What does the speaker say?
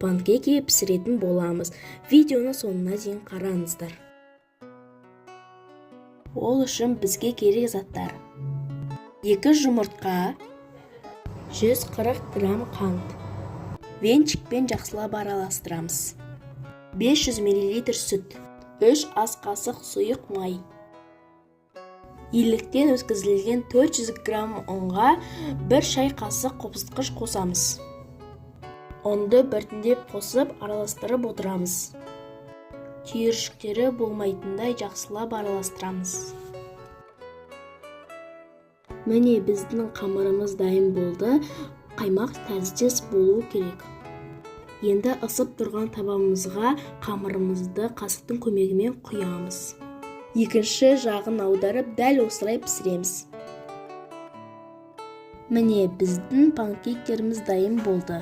панкейки пісіретін боламыз. Видеоны соңына дейін қараңыздар. Ол үшін бізге керек заттар: 2 жұмыртқа, 140 грамм қант. Венчикпен жақсылап араластырамыз. 500 мл сүт, 3 ас қасық сұйық май. Еліктен өткізілген 400 грамм ұнға 1 шай қасық қобыздықыш қосамыз. Ұнды біртіндеп қосып араластырып отырамыз. Түйіршіктері болмайтындай жақсылап араластырамыз. Міне біздің қамырымыз дайын болды. Қаймақ тәріздес болу керек. Енді ысып тұрған табамызға қамырымызды қасықтың көмегімен құямыз. Екінші жағын аударып, дәл осылай пісіреміз. Міне біздің панкейктеріміз дайын болды.